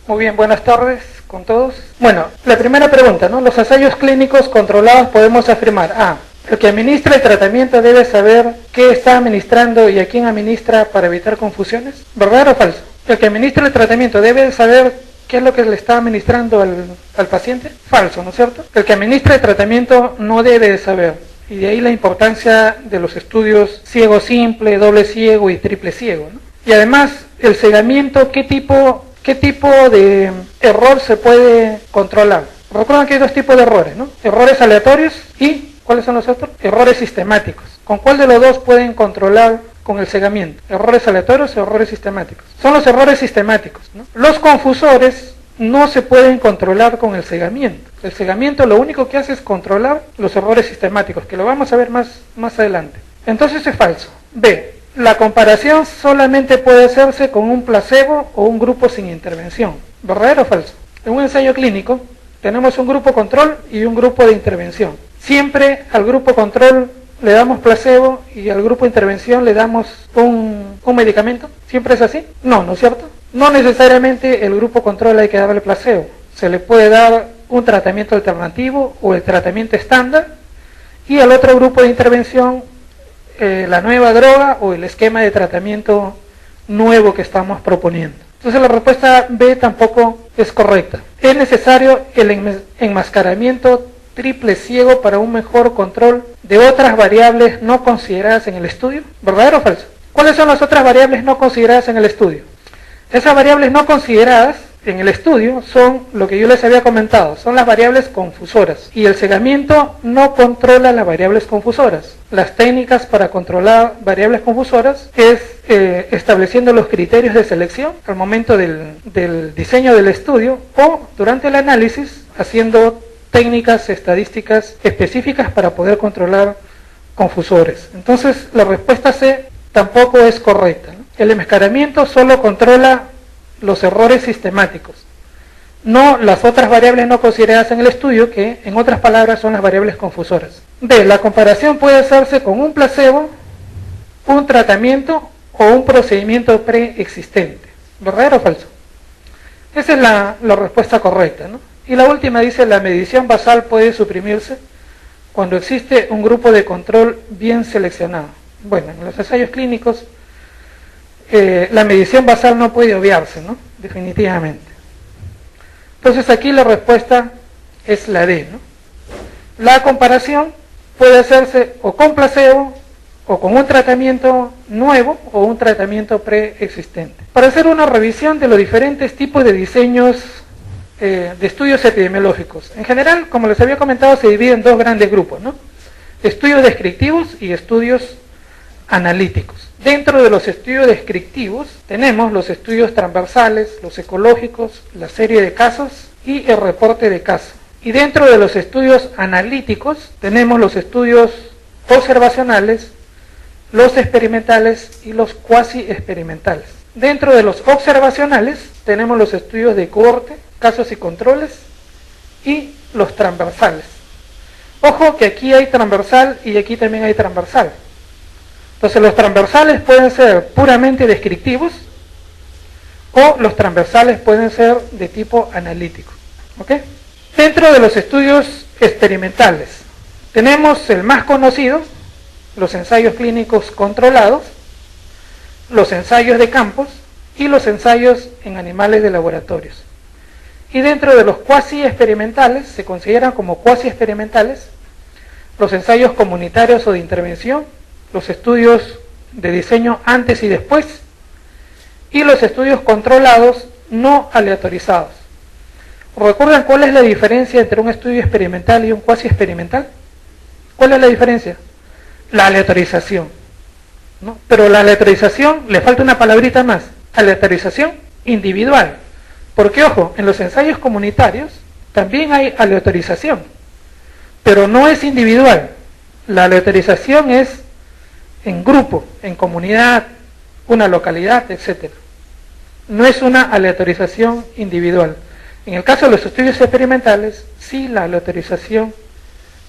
Muy bien, buenas tardes con todos. Bueno, la primera pregunta, ¿no? Los ensayos clínicos controlados podemos afirmar: A. El que administra el tratamiento debe saber qué está administrando y a quién administra para evitar confusiones. ¿Verdadero o falso? El que administra el tratamiento debe saber qué es lo que le está administrando al paciente. Falso, ¿no es cierto? El que administra el tratamiento no debe saber. Y de ahí la importancia de los estudios ciego simple, doble ciego y triple ciego, ¿no? Y además, el cegamiento, ¿qué tipo de error se puede controlar? Recuerden que hay dos tipos de errores, ¿no? Errores aleatorios y, ¿cuáles son los otros? Errores sistemáticos. ¿Con cuál de los dos pueden controlar con el cegamiento? ¿Errores aleatorios o errores sistemáticos? Son los errores sistemáticos, ¿no? Los confusores no se pueden controlar con el cegamiento. El cegamiento lo único que hace es controlar los errores sistemáticos, que lo vamos a ver más adelante. Entonces es falso. B. La comparación solamente puede hacerse con un placebo o un grupo sin intervención. ¿Verdadero o falso? En un ensayo clínico tenemos un grupo control y un grupo de intervención. Siempre al grupo control le damos placebo y al grupo de intervención le damos un medicamento. ¿Siempre es así? No, ¿no es cierto? No necesariamente el grupo control hay que darle placebo. Se le puede dar un tratamiento alternativo o el tratamiento estándar, y al otro grupo de intervención la nueva droga o el esquema de tratamiento nuevo que estamos proponiendo. Entonces la respuesta B tampoco es correcta. Es necesario el enmascaramiento triple ciego para un mejor control de otras variables no consideradas en el estudio. ¿Verdadero o falso? ¿Cuáles son las otras variables no consideradas en el estudio? Esas variables no consideradas en el estudio son lo que yo les había comentado, son las variables confusoras, y el cegamiento no controla las variables confusoras. Las técnicas para controlar variables confusoras es estableciendo los criterios de selección al momento del diseño del estudio, o durante el análisis haciendo técnicas estadísticas específicas para poder controlar confusores. Entonces la respuesta C tampoco es correcta, ¿no? El enmascaramiento solo controla los errores sistemáticos, no las otras variables no consideradas en el estudio, que en otras palabras son las variables confusoras. D. La comparación puede hacerse con un placebo, un tratamiento o un procedimiento preexistente. ¿Verdadero o falso? Esa es la respuesta correcta, ¿no? Y la última dice: la medición basal puede suprimirse cuando existe un grupo de control bien seleccionado. Bueno, en los ensayos clínicos la medición basal no puede obviarse, ¿no? Definitivamente. Entonces aquí la respuesta es la D, ¿no? La comparación puede hacerse o con placebo, o con un tratamiento nuevo, o un tratamiento preexistente. Para hacer una revisión de los diferentes tipos de diseños de estudios epidemiológicos. En general, como les había comentado, se divide en dos grandes grupos, ¿no? Estudios descriptivos y estudios analíticos. Dentro de los estudios descriptivos tenemos los estudios transversales, los ecológicos, la serie de casos y el reporte de caso. Y dentro de los estudios analíticos tenemos los estudios observacionales, los experimentales y los cuasi experimentales. Dentro de los observacionales tenemos los estudios de cohorte, casos y controles, y los transversales. Ojo que aquí hay transversal y aquí también hay transversal. Entonces los transversales pueden ser puramente descriptivos, o los transversales pueden ser de tipo analítico. ¿Ok? Dentro de los estudios experimentales tenemos el más conocido, los ensayos clínicos controlados, los ensayos de campos y los ensayos en animales de laboratorios. Y dentro de los cuasi experimentales, se consideran como cuasi experimentales los ensayos comunitarios o de intervención, los estudios de diseño antes y después, y los estudios controlados no aleatorizados. ¿Recuerdan cuál es la diferencia entre un estudio experimental y un cuasi experimental? ¿Cuál es la diferencia? La aleatorización, ¿no? Pero la aleatorización, le falta una palabrita más, aleatorización individual. Porque, ojo, en los ensayos comunitarios también hay aleatorización, pero no es individual. La aleatorización es en grupo, en comunidad, una localidad, etc. No es una aleatorización individual. En el caso de los estudios experimentales, sí, la aleatorización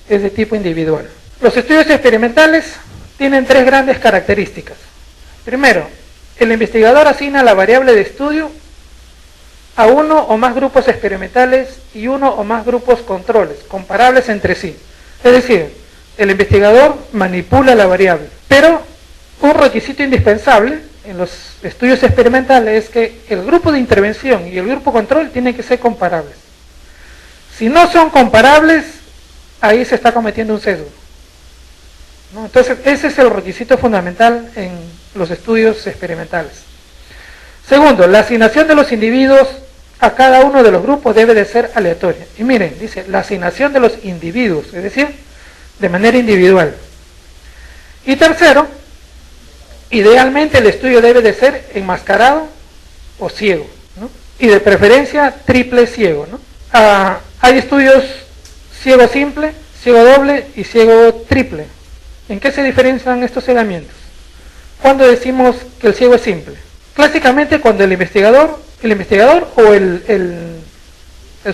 es de tipo individual. Los estudios experimentales tienen tres grandes características. Primero, el investigador asigna la variable de estudio a uno o más grupos experimentales y uno o más grupos controles, comparables entre sí. Es decir, el investigador manipula la variable, pero un requisito indispensable en los estudios experimentales es que el grupo de intervención y el grupo control tienen que ser comparables. Si no son comparables, ahí se está cometiendo un sesgo, ¿no? Entonces, ese es el requisito fundamental en los estudios experimentales. Segundo, la asignación de los individuos a cada uno de los grupos debe de ser aleatoria. Y miren, dice, la asignación de los individuos, es decir, de manera individual. Y tercero, idealmente el estudio debe de ser enmascarado o ciego, ¿no? Y de preferencia triple ciego, ¿no? Hay estudios ciego simple, ciego doble y ciego triple. ¿En qué se diferencian estos cegamientos? ¿Cuándo decimos que el ciego es simple? Clásicamente cuando el investigador o el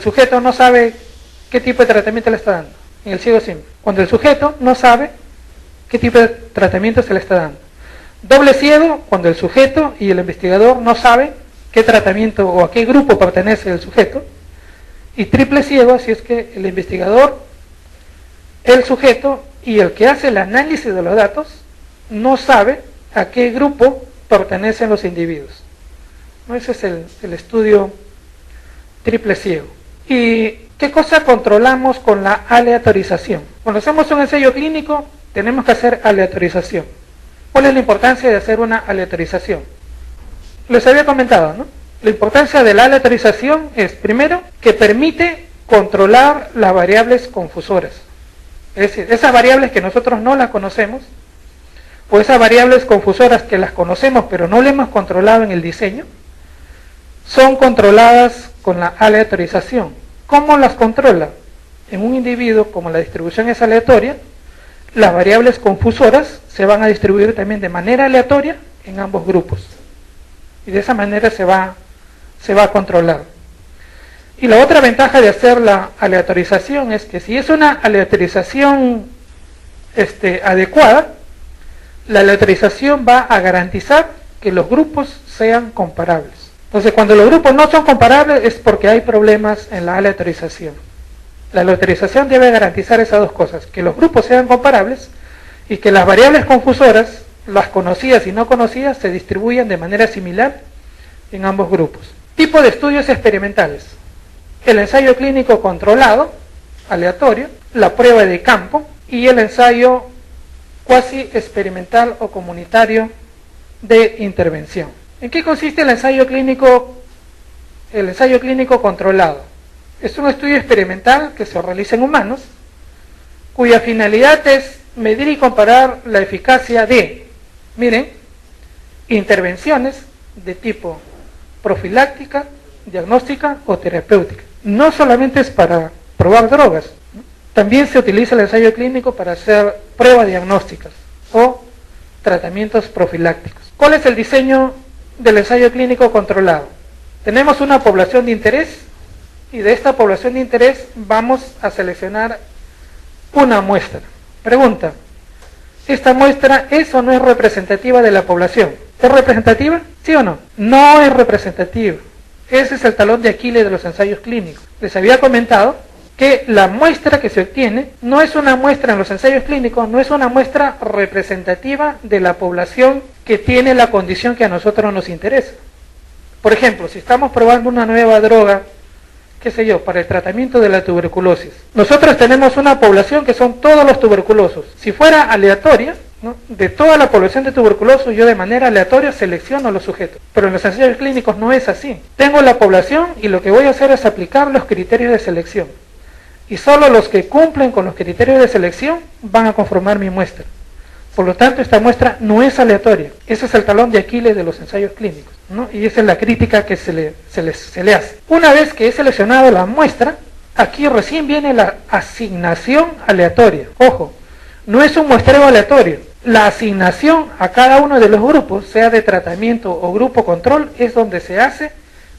sujeto no sabe qué tipo de tratamiento le está dando, en el ciego simple. Cuando el sujeto no sabe qué tipo de tratamiento se le está dando. Doble ciego, cuando el sujeto y el investigador no saben qué tratamiento o a qué grupo pertenece el sujeto. Y triple ciego, si es que el investigador, el sujeto y el que hace el análisis de los datos no sabe a qué grupo pertenecen los individuos. Ese es el estudio triple ciego. ¿Y qué cosa controlamos con la aleatorización? Cuando hacemos un ensayo clínico, tenemos que hacer aleatorización. ¿Cuál es la importancia de hacer una aleatorización? Les había comentado, ¿no? La importancia de la aleatorización es, primero, que permite controlar las variables confusoras. Es decir, esas variables que nosotros no las conocemos, o esas variables confusoras que las conocemos pero no las hemos controlado en el diseño, son controladas con la aleatorización. ¿Cómo las controla? En un individuo, como la distribución es aleatoria, las variables confusoras se van a distribuir también de manera aleatoria en ambos grupos. Y de esa manera se va a controlar. Y la otra ventaja de hacer la aleatorización es que si es una aleatorización adecuada, la aleatorización va a garantizar que los grupos sean comparables. Entonces, cuando los grupos no son comparables es porque hay problemas en la aleatorización. La aleatorización debe garantizar esas dos cosas, que los grupos sean comparables y que las variables confusoras, las conocidas y no conocidas, se distribuyan de manera similar en ambos grupos. Tipo de estudios experimentales: el ensayo clínico controlado, aleatorio, la prueba de campo y el ensayo cuasi experimental o comunitario de intervención. ¿En qué consiste el ensayo clínico controlado? Es un estudio experimental que se realiza en humanos, cuya finalidad es medir y comparar la eficacia de, miren, intervenciones de tipo profiláctica, diagnóstica o terapéutica. No solamente es para probar drogas, ¿no? También se utiliza el ensayo clínico para hacer pruebas diagnósticas o tratamientos profilácticos. ¿Cuál es el diseño del ensayo clínico controlado? Tenemos una población de interés y de esta población de interés vamos a seleccionar una muestra. Pregunta: ¿esta muestra es o no es representativa de la población? ¿Es representativa? ¿Sí o no? No es representativa. Ese es el talón de Aquiles de los ensayos clínicos. Les había comentado que la muestra que se obtiene no es una muestra en los ensayos clínicos, no es una muestra representativa de la población que tiene la condición que a nosotros nos interesa. Por ejemplo, si estamos probando una nueva droga, qué sé yo, para el tratamiento de la tuberculosis, nosotros tenemos una población que son todos los tuberculosos. Si fuera aleatoria, ¿no?, de toda la población de tuberculosos, yo de manera aleatoria selecciono los sujetos. Pero en los ensayos clínicos no es así. Tengo la población y lo que voy a hacer es aplicar los criterios de selección. Y solo los que cumplen con los criterios de selección van a conformar mi muestra. Por lo tanto, esta muestra no es aleatoria. Ese es el talón de Aquiles de los ensayos clínicos, ¿no? Y esa es la crítica que se le hace. Una vez que he seleccionado la muestra, aquí recién viene la asignación aleatoria. Ojo, no es un muestreo aleatorio. La asignación a cada uno de los grupos, sea de tratamiento o grupo control, es donde se hace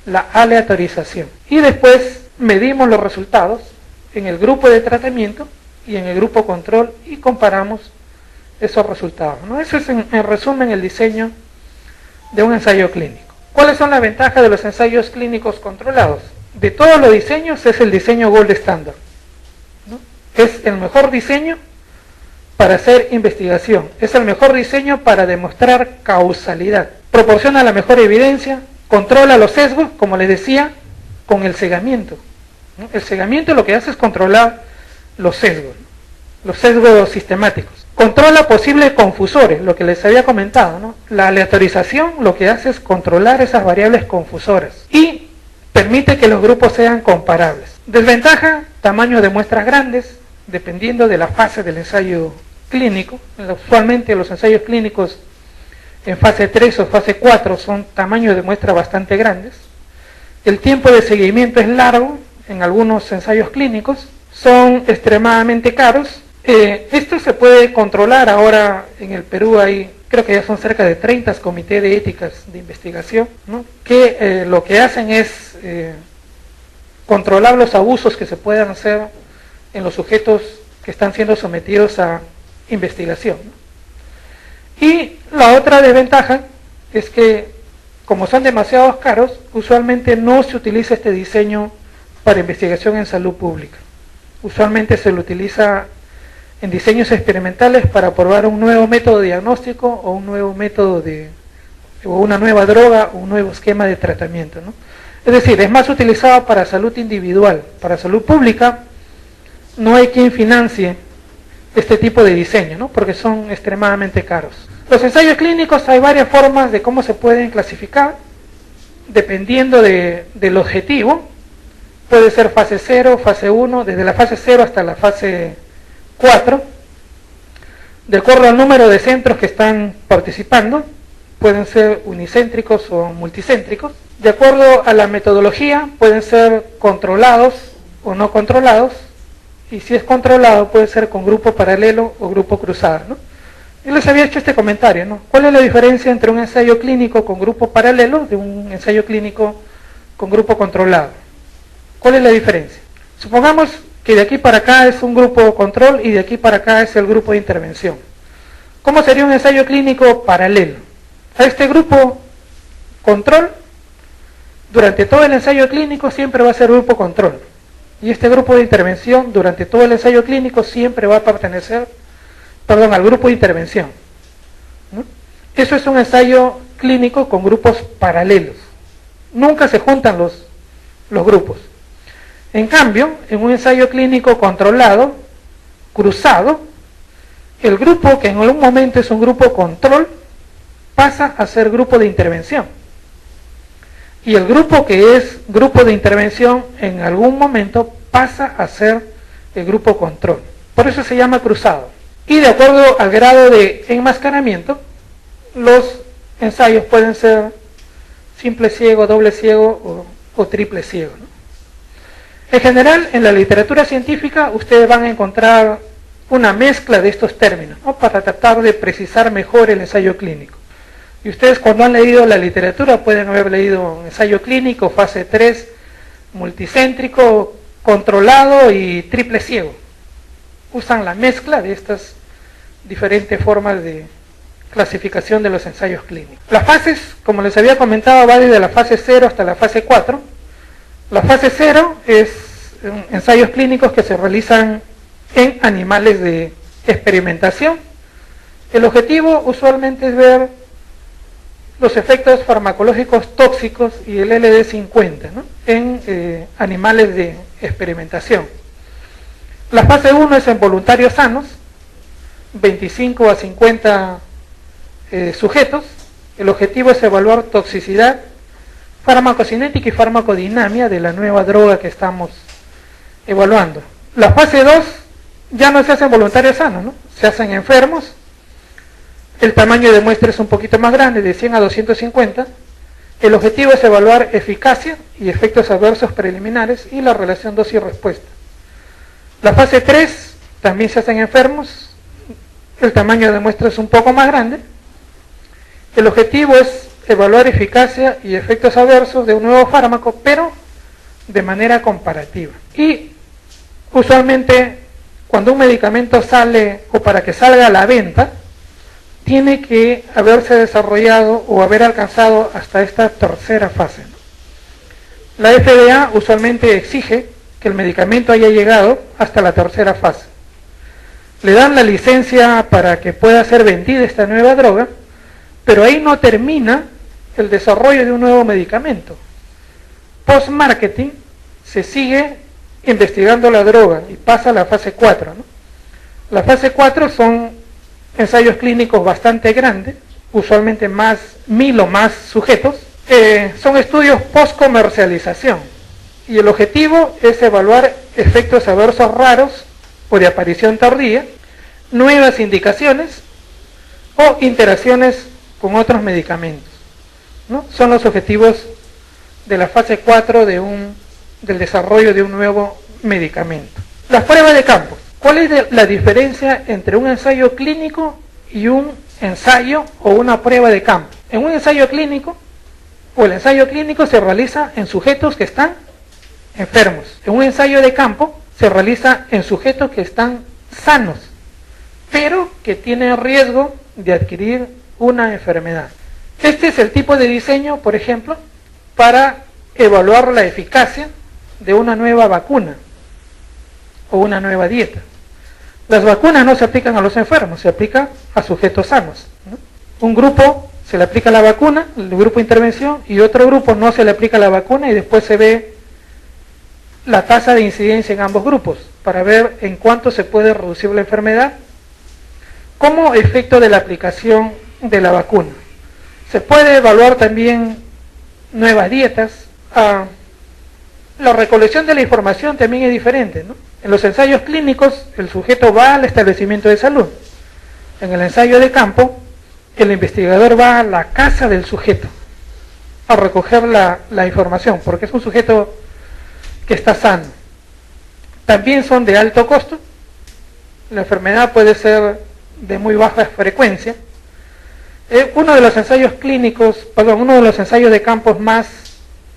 la aleatorización. Y después medimos los resultados en el grupo de tratamiento y en el grupo control y comparamos esos resultados, ¿no? Eso es en resumen el diseño de un ensayo clínico. ¿Cuáles son las ventajas de los ensayos clínicos controlados? De todos los diseños es el diseño gold standard, ¿no? Es el mejor diseño para hacer investigación, es el mejor diseño para demostrar causalidad, proporciona la mejor evidencia, controla los sesgos, como les decía, con el cegamiento, ¿no? El cegamiento lo que hace es controlar los sesgos, ¿no? Los sesgos sistemáticos. Controla posibles confusores, lo que les había comentado, ¿no? La aleatorización lo que hace es controlar esas variables confusoras y permite que los grupos sean comparables. Desventaja, tamaño de muestras grandes, dependiendo de la fase del ensayo clínico. Usualmente los ensayos clínicos en fase 3 o fase 4 son tamaños de muestra bastante grandes. El tiempo de seguimiento es largo en algunos ensayos clínicos, son extremadamente caros. Esto se puede controlar ahora en el Perú, hay creo que ya son cerca de 30 comités de éticas de investigación, ¿no? Que lo que hacen es controlar los abusos que se puedan hacer en los sujetos que están siendo sometidos a investigación, ¿no? Y la otra desventaja es que como son demasiado caros, usualmente no se utiliza este diseño para investigación en salud pública. Usualmente se lo utiliza en diseños experimentales para probar un nuevo método de diagnóstico o un nuevo método o una nueva droga o un nuevo esquema de tratamiento, ¿no? Es decir, es más utilizado para salud individual. Para salud pública no hay quien financie este tipo de diseño, ¿no? Porque son extremadamente caros. Los ensayos clínicos hay varias formas de cómo se pueden clasificar, dependiendo del objetivo. Puede ser fase 0, fase 1, desde la fase 0 hasta la fase 4, de acuerdo al número de centros que están participando, pueden ser unicéntricos o multicéntricos. De acuerdo a la metodología, pueden ser controlados o no controlados, y si es controlado puede ser con grupo paralelo o grupo cruzado, ¿no? Yo les había hecho este comentario, ¿no? ¿Cuál es la diferencia entre un ensayo clínico con grupo paralelo de un ensayo clínico con grupo controlado? ¿Cuál es la diferencia? Supongamos que de aquí para acá es un grupo control y de aquí para acá es el grupo de intervención. ¿Cómo sería un ensayo clínico paralelo? A este grupo control, durante todo el ensayo clínico siempre va a ser grupo control. Y este grupo de intervención, durante todo el ensayo clínico, siempre va a pertenecer, al grupo de intervención, ¿no? Eso es un ensayo clínico con grupos paralelos. Nunca se juntan los grupos. En cambio, en un ensayo clínico controlado, cruzado, el grupo que en algún momento es un grupo control pasa a ser grupo de intervención. Y el grupo que es grupo de intervención en algún momento pasa a ser el grupo control. Por eso se llama cruzado. Y de acuerdo al grado de enmascaramiento, los ensayos pueden ser simple ciego, doble ciego o triple ciego, ¿no? En general, en la literatura científica, ustedes van a encontrar una mezcla de estos términos, ¿no? Para tratar de precisar mejor el ensayo clínico. Y ustedes cuando han leído la literatura pueden haber leído un ensayo clínico, fase 3, multicéntrico, controlado y triple ciego. Usan la mezcla de estas diferentes formas de clasificación de los ensayos clínicos. Las fases, como les había comentado, va desde la fase 0 hasta la fase 4. La fase 0 es ensayos clínicos que se realizan en animales de experimentación. El objetivo usualmente es ver los efectos farmacológicos tóxicos y el LD50, ¿no? En animales de experimentación. La fase 1 es en voluntarios sanos, 25 a 50 sujetos. El objetivo es evaluar toxicidad, farmacocinética y farmacodinamia de la nueva droga que estamos evaluando. La fase 2 ya no se hace en voluntarios sanos, ¿no? Se hacen enfermos. El tamaño de muestra es un poquito más grande, de 100 a 250. El objetivo es evaluar eficacia y efectos adversos preliminares y la relación dosis-respuesta. La fase 3 también se hacen enfermos. El tamaño de muestra es un poco más grande. El objetivo es evaluar eficacia y efectos adversos de un nuevo fármaco, pero de manera comparativa. Y usualmente cuando un medicamento sale, o para que salga a la venta, tiene que haberse desarrollado o haber alcanzado hasta esta tercera fase, ¿no? La FDA usualmente exige que el medicamento haya llegado hasta la tercera fase. Le dan la licencia para que pueda ser vendida esta nueva droga, pero ahí no termina el desarrollo de un nuevo medicamento. Post-marketing se sigue investigando la droga y pasa a la fase 4, ¿no? La fase 4 son ensayos clínicos bastante grandes, usualmente 1000 o más sujetos. Son estudios post-comercialización y el objetivo es evaluar efectos adversos raros o de aparición tardía, nuevas indicaciones o interacciones con otros medicamentos, ¿no? Son los objetivos de la fase 4 del desarrollo de un nuevo medicamento. Las pruebas de campo. ¿Cuál es la diferencia entre un ensayo clínico y un ensayo o una prueba de campo? En un ensayo clínico, o el ensayo clínico se realiza en sujetos que están enfermos. En un ensayo de campo se realiza en sujetos que están sanos, pero que tienen riesgo de adquirir una enfermedad. Este es el tipo de diseño, por ejemplo, para evaluar la eficacia de una nueva vacuna o una nueva dieta. Las vacunas no se aplican a los enfermos, se aplican a sujetos sanos, ¿no? Un grupo se le aplica la vacuna, el grupo de intervención, y otro grupo no se le aplica la vacuna y después se ve la tasa de incidencia en ambos grupos para ver en cuánto se puede reducir la enfermedad como efecto de la aplicación de la vacuna. Se puede evaluar también nuevas dietas. La recolección de la información también es diferente, ¿no? En los ensayos clínicos el sujeto va al establecimiento de salud. En el ensayo de campo el investigador va a la casa del sujeto a recoger la información, porque es un sujeto que está sano. También son de alto costo. La enfermedad puede ser de muy baja frecuencia. Uno de los ensayos de campo más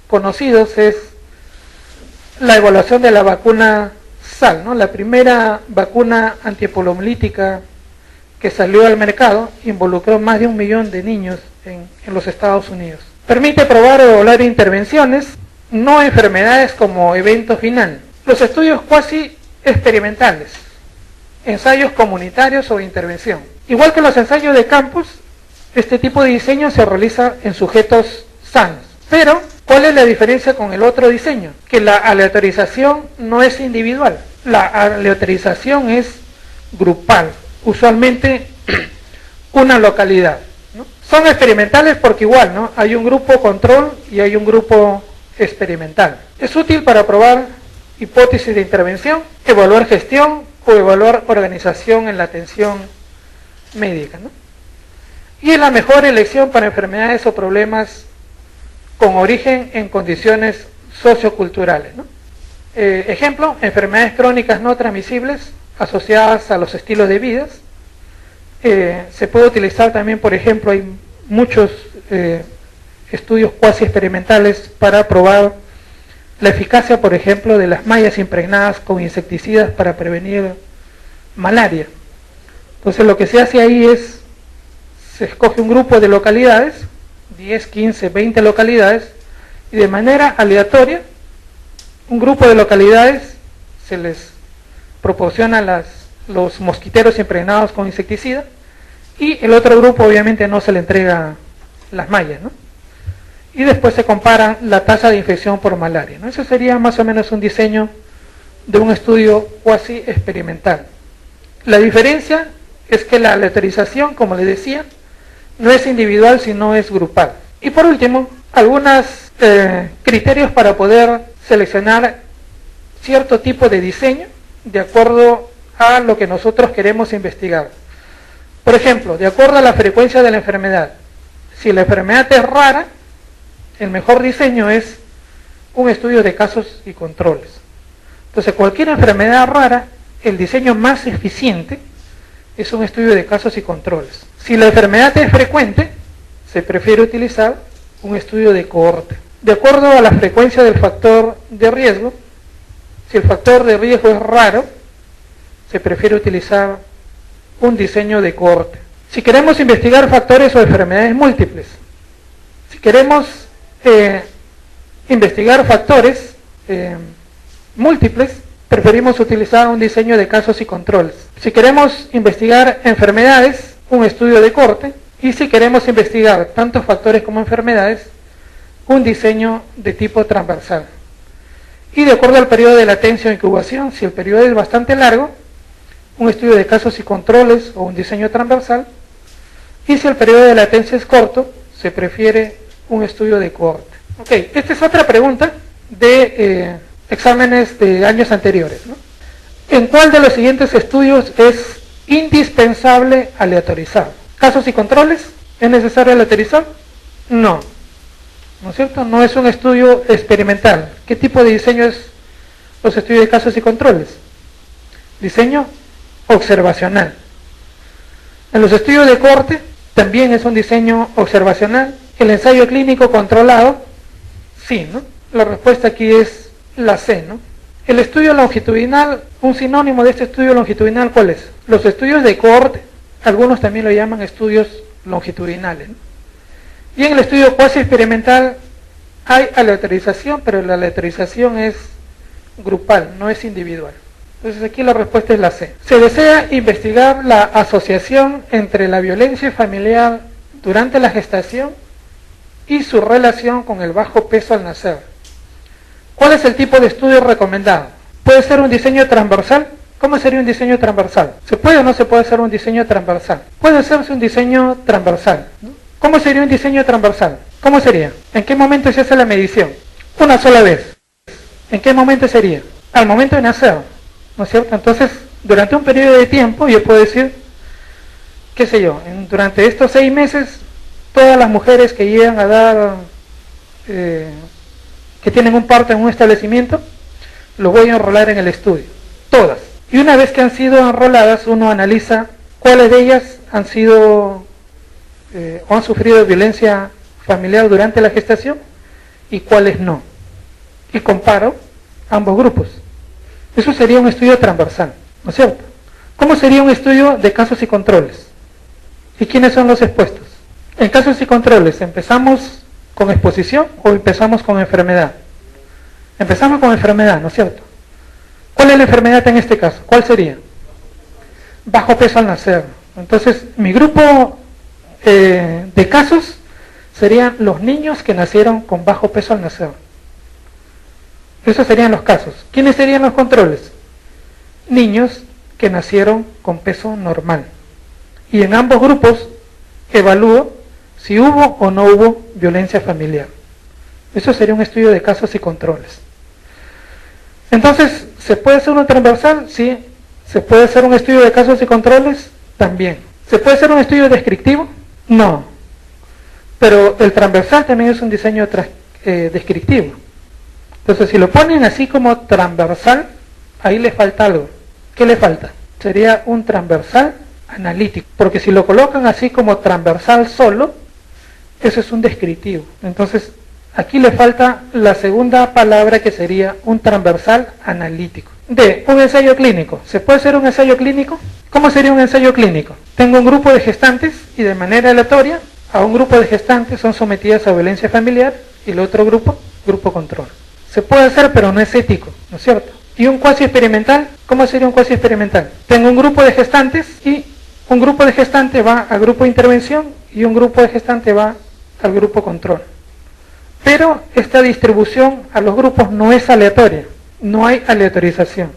conocidos es la evaluación de la vacuna SAL, ¿no? La primera vacuna antipoliomilítica que salió al mercado involucró más de 1 millón de niños en los Estados Unidos. Permite probar o evaluar intervenciones, no enfermedades como evento final. Los estudios cuasi experimentales, ensayos comunitarios o intervención. Igual que los ensayos de campus, este tipo de diseño se realiza en sujetos sanos. Pero, ¿cuál es la diferencia con el otro diseño? Que la aleatorización no es individual, la aleatorización es grupal, usualmente una localidad, ¿no? Son experimentales porque igual, ¿no? Hay un grupo control y hay un grupo experimental. Es útil para probar hipótesis de intervención, evaluar gestión o evaluar organización en la atención médica, ¿no? Y es la mejor elección para enfermedades o problemas con origen en condiciones socioculturales, ¿no? Ejemplo, enfermedades crónicas no transmisibles asociadas a los estilos de vida. Se puede utilizar también, por ejemplo, hay muchos estudios cuasi experimentales para probar la eficacia, por ejemplo, de las mallas impregnadas con insecticidas para prevenir malaria. Entonces lo que se hace ahí es, se escoge un grupo de localidades, 10, 15, 20 localidades, y de manera aleatoria, un grupo de localidades se les proporciona los mosquiteros impregnados con insecticida, y el otro grupo obviamente no se le entrega las mallas, ¿no? Y después se compara la tasa de infección por malaria, ¿no? Eso sería más o menos un diseño de un estudio cuasi experimental. La diferencia es que la aleatorización, como les decía, no es individual sino es grupal. Y por último, algunos criterios para poder seleccionar cierto tipo de diseño de acuerdo a lo que nosotros queremos investigar. Por ejemplo, de acuerdo a la frecuencia de la enfermedad. Si la enfermedad es rara, el mejor diseño es un estudio de casos y controles. Entonces, cualquier enfermedad rara, el diseño más eficiente es un estudio de casos y controles. Si la enfermedad es frecuente, se prefiere utilizar un estudio de cohorte. De acuerdo a la frecuencia del factor de riesgo, si el factor de riesgo es raro, se prefiere utilizar un diseño de cohorte. Si queremos investigar factores o enfermedades múltiples, si queremos investigar factores múltiples, preferimos utilizar un diseño de casos y controles. Si queremos investigar enfermedades, un estudio de corte, y si queremos investigar tanto factores como enfermedades, un diseño de tipo transversal. Y de acuerdo al periodo de latencia o incubación, si el periodo es bastante largo, un estudio de casos y controles o un diseño transversal, y si el periodo de latencia es corto, se prefiere un estudio de cohorte. Ok, esta es otra pregunta de exámenes de años anteriores, ¿no? ¿En cuál de los siguientes estudios es indispensable aleatorizar? ¿Casos y controles? ¿Es necesario aleatorizar? No. ¿No es cierto? No es un estudio experimental. ¿Qué tipo de diseño es los estudios de casos y controles? Diseño observacional. En los estudios de corte también es un diseño observacional. El ensayo clínico controlado, sí, ¿no? La respuesta aquí es la C, ¿no? El estudio longitudinal, un sinónimo de este estudio longitudinal, ¿cuál es? Los estudios de cohorte, algunos también lo llaman estudios longitudinales, ¿no? Y en el estudio cuasi experimental hay aleatorización, pero la aleatorización es grupal, no es individual. Entonces aquí la respuesta es la C. Se desea investigar la asociación entre la violencia familiar durante la gestación y su relación con el bajo peso al nacer. ¿Cuál es el tipo de estudio recomendado? ¿Puede ser un diseño transversal? ¿Cómo sería un diseño transversal? ¿Se puede o no se puede hacer un diseño transversal? Puede hacerse un diseño transversal, ¿no? ¿Cómo sería un diseño transversal? ¿Cómo sería? ¿En qué momento se hace la medición? Una sola vez. ¿En qué momento sería? Al momento de nacer, ¿no es cierto? Entonces, durante un periodo de tiempo, yo puedo decir, qué sé yo, durante estos 6 meses, todas las mujeres que llegan a dar, que tienen un parto en un establecimiento, lo voy a enrolar en el estudio. Todas. Y una vez que han sido enroladas, uno analiza cuáles de ellas han sido o han sufrido violencia familiar durante la gestación y cuáles no. Y comparo ambos grupos. Eso sería un estudio transversal, ¿no es cierto? ¿Cómo sería un estudio de casos y controles? ¿Y quiénes son los expuestos? En casos y controles, ¿empezamos con exposición o empezamos con enfermedad? Empezamos con enfermedad, ¿no es cierto? ¿Cuál es la enfermedad en este caso? ¿Cuál sería? Bajo peso al nacer. Entonces, mi grupo de casos serían los niños que nacieron con bajo peso al nacer. Esos serían los casos. ¿Quiénes serían los controles? Niños que nacieron con peso normal. Y en ambos grupos evalúo si hubo o no hubo violencia familiar. Eso sería un estudio de casos y controles. Entonces, ¿se puede hacer uno transversal? Sí. ¿Se puede hacer un estudio de casos y controles? También. ¿Se puede hacer un estudio descriptivo? No. Pero el transversal también es un diseño descriptivo. Entonces, si lo ponen así como transversal, ahí le falta algo. ¿Qué le falta? Sería un transversal analítico. Porque si lo colocan así como transversal solo, eso es un descriptivo. Entonces, aquí le falta la segunda palabra que sería un transversal analítico. D, un ensayo clínico. ¿Se puede hacer un ensayo clínico? ¿Cómo sería un ensayo clínico? Tengo un grupo de gestantes y de manera aleatoria a un grupo de gestantes son sometidas a violencia familiar y el otro grupo, grupo control. Se puede hacer, pero no es ético, ¿no es cierto? ¿Y un cuasi experimental? ¿Cómo sería un cuasi experimental? Tengo un grupo de gestantes y un grupo de gestantes va al grupo de intervención y un grupo de gestantes va al grupo control. Pero esta distribución a los grupos no es aleatoria, no hay aleatorización.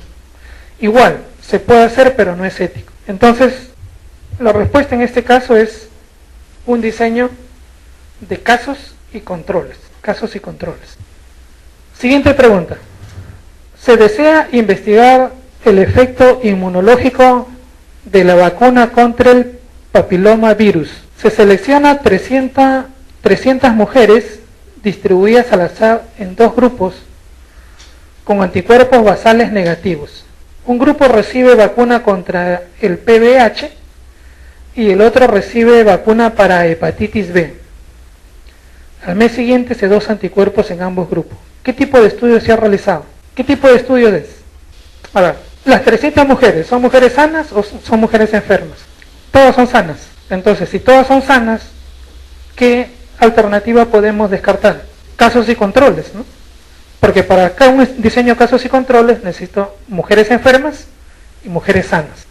Igual, se puede hacer, pero no es ético. Entonces, la respuesta en este caso es un diseño de casos y controles. Casos y controles. Siguiente pregunta. Se desea investigar el efecto inmunológico de la vacuna contra el papiloma virus. Se selecciona 300 mujeres distribuidas al azar en 2 grupos con anticuerpos basales negativos. Un grupo recibe vacuna contra el PVH y el otro recibe vacuna para hepatitis B. Al mes siguiente se dosa anticuerpos en ambos grupos. ¿Qué tipo de estudio se ha realizado? ¿Qué tipo de estudio es? A ver, las 300 mujeres, ¿son mujeres sanas o son mujeres enfermas? Todas son sanas. Entonces, si todas son sanas, ¿qué alternativa podemos descartar? Casos y controles, ¿no? Porque para cada un diseño de casos y controles necesito mujeres enfermas y mujeres sanas.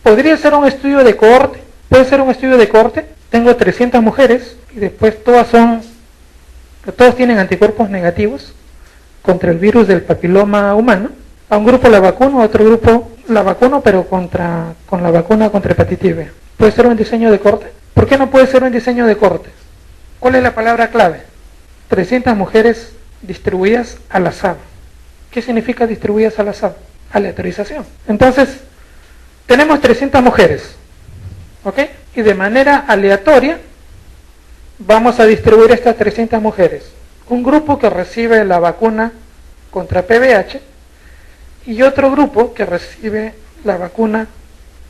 ¿Podría ser un estudio de cohorte? ¿Puede ser un estudio de cohorte? Tengo 300 mujeres y después todas tienen anticuerpos negativos contra el virus del papiloma humano. A un grupo la vacuno, a otro grupo la vacuno, pero con la vacuna contra hepatitis B. ¿Puede ser un diseño de cohorte? ¿Por qué no puede ser un diseño de cohorte? ¿Cuál es la palabra clave? 300 mujeres distribuidas al azar. ¿Qué significa distribuidas al azar? Aleatorización. Entonces, tenemos 300 mujeres, ¿ok? Y de manera aleatoria vamos a distribuir estas 300 mujeres. Un grupo que recibe la vacuna contra PVH y otro grupo que recibe la vacuna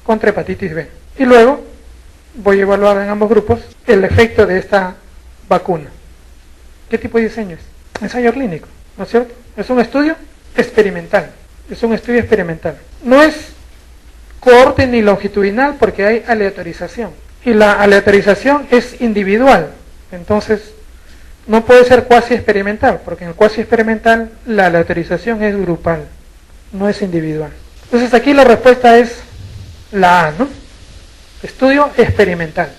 contra hepatitis B. Y luego voy a evaluar en ambos grupos el efecto de esta vacuna. ¿Qué tipo de diseño es? Ensayo clínico, ¿no es cierto? Es un estudio experimental. Es un estudio experimental. No es cohorte ni longitudinal porque hay aleatorización. Y la aleatorización es individual. Entonces, no puede ser cuasi experimental, porque en el cuasi experimental la aleatorización es grupal, no es individual. Entonces aquí la respuesta es la A, ¿no? Estudio experimental.